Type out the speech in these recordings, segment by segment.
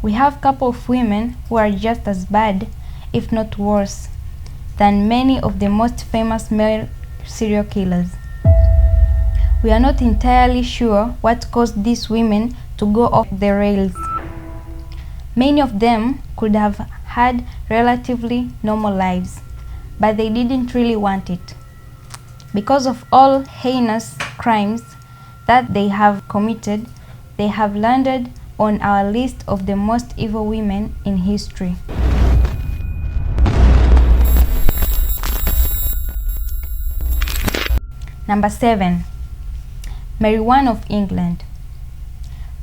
We have a couple of women who are just as bad, if not worse, than many of the most famous male serial killers. We are not entirely sure what caused these women to go off the rails. Many of them could have had relatively normal lives, but they didn't really want it. Because of all heinous crimes that they have committed, they have landed on our list of the most evil women in history. Number 7. Mary I of England.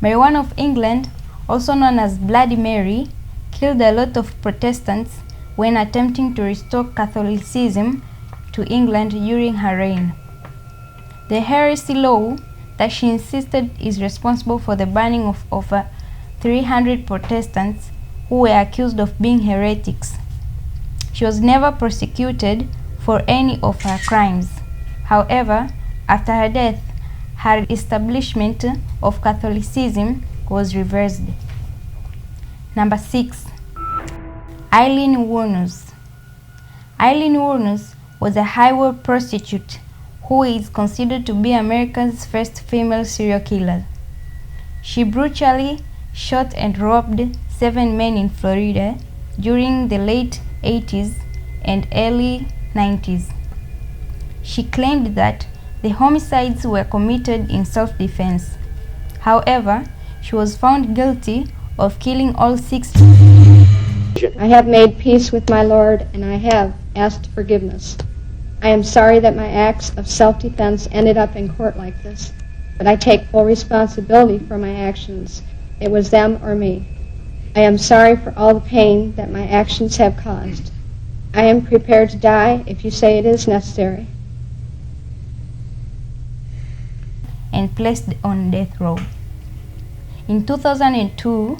Mary I of England, also known as Bloody Mary, killed a lot of Protestants when attempting to restore Catholicism to England during her reign. The heresy law that she insisted is responsible for the burning of over 300 Protestants who were accused of being heretics. She was never prosecuted for any of her crimes. However, after her death, her establishment of Catholicism was reversed. Number 6. Aileen Wuornos. Aileen Wuornos was a highway prostitute who is considered to be America's first female serial killer. She brutally shot and robbed 7 men in Florida during the late 80s and early 90s. She claimed that the homicides were committed in self-defense. However, she was found guilty of killing all 6. I have made peace with my Lord, and I have asked forgiveness. I am sorry that my acts of self-defense ended up in court like this, but I take full responsibility for my actions. It was them or me. I am sorry for all the pain that my actions have caused. I am prepared to die if you say it is necessary. And placed on death row. In 2002,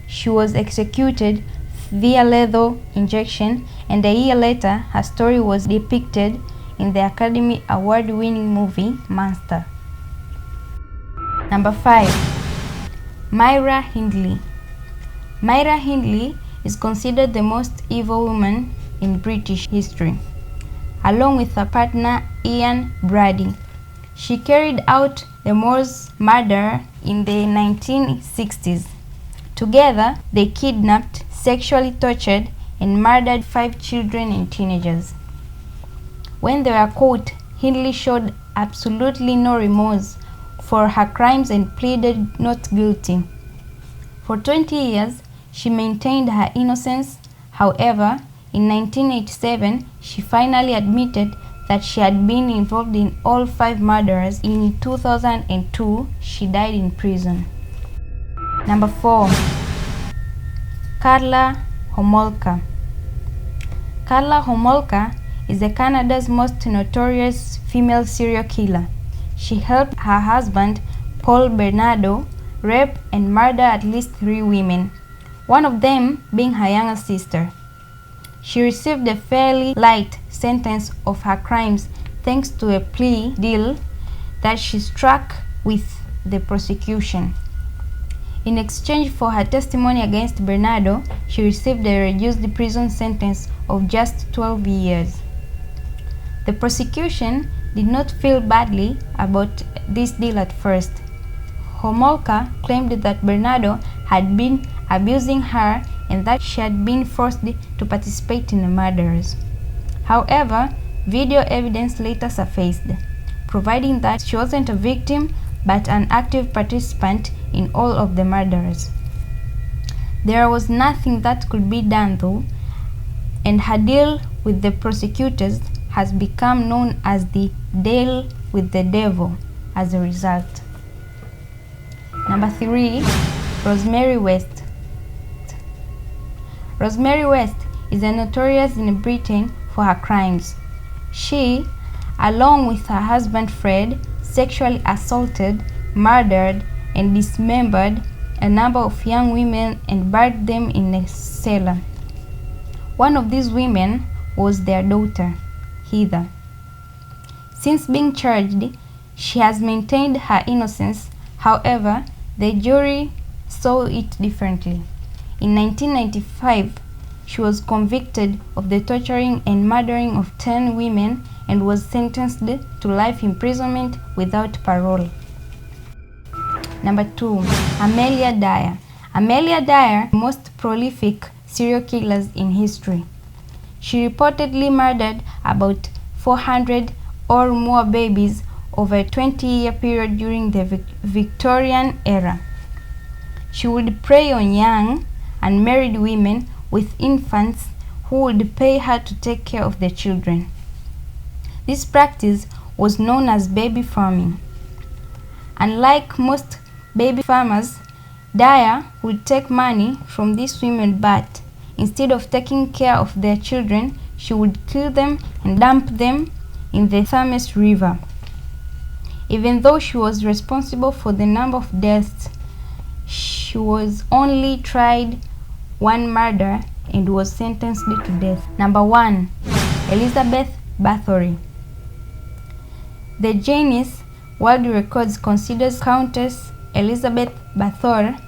she was executed via lethal injection, and a year later, her story was depicted in the Academy Award-winning movie Monster. Number 5. Myra Hindley. Myra Hindley is considered the most evil woman in British history, along with her partner Ian Brady. She carried out the Moors murder in the 1960s. Together, they kidnapped, sexually tortured, and murdered 5 children and teenagers. When they were caught, Hindley showed absolutely no remorse for her crimes and pleaded not guilty. For 20 years, she maintained her innocence. However, in 1987, she finally admitted that she had been involved in all 5 murders. In 2002, she died in prison. Number 4. Karla Homolka. Karla Homolka is Canada's most notorious female serial killer. She helped her husband, Paul Bernardo, rape and murder at least 3 women, one of them being her younger sister. She received a fairly light sentence of her crimes thanks to a plea deal that she struck with the prosecution. In exchange for her testimony against Bernardo, she received a reduced prison sentence of just 12 years. The prosecution did not feel badly about this deal at first. Homolka claimed that Bernardo had been abusing her and that she had been forced to participate in the murders. However, video evidence later surfaced, providing that she wasn't a victim but an active participant in all of the murders. There was nothing that could be done though, and her deal with the prosecutors has become known as the deal with the devil as a result. Number 3. Rosemary West. Rosemary West is notorious in Britain for her crimes. She, along with her husband Fred, sexually assaulted, murdered, and dismembered a number of young women and buried them in a cellar. One of these women was their daughter, Heather. Since being charged, she has maintained her innocence. However, the jury saw it differently. In 1995, she was convicted of the torturing and murdering of 10 women and was sentenced to life imprisonment without parole. Number 2. Amelia Dyer. Amelia Dyer, the most prolific serial killers in history. She reportedly murdered about 400 or more babies over a 20-year period during the Victorian era. She would prey on young, unmarried women with infants who would pay her to take care of their children. This practice was known as baby farming. Unlike most baby farmers, Dyer would take money from these women, but instead of taking care of their children, she would kill them and dump them in the Thames River. Even though she was responsible for the number of deaths, she was only tried one murder and was sentenced to death. Number 1. Elizabeth Bathory. The Guinness World Records considers Countess Elizabeth Bathory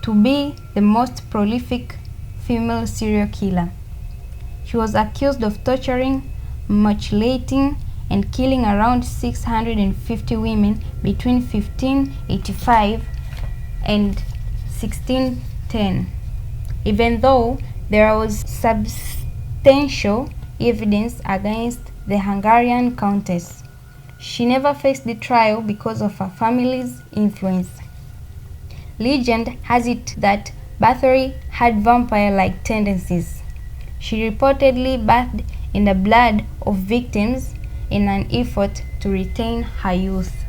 to be the most prolific female serial killer. She was accused of torturing, mutilating, and killing around 650 women between 1585 and 1610. Even though there was substantial evidence against the Hungarian countess, she never faced the trial because of her family's influence. Legend has it that Bathory had vampire-like tendencies. She reportedly bathed in the blood of victims in an effort to retain her youth.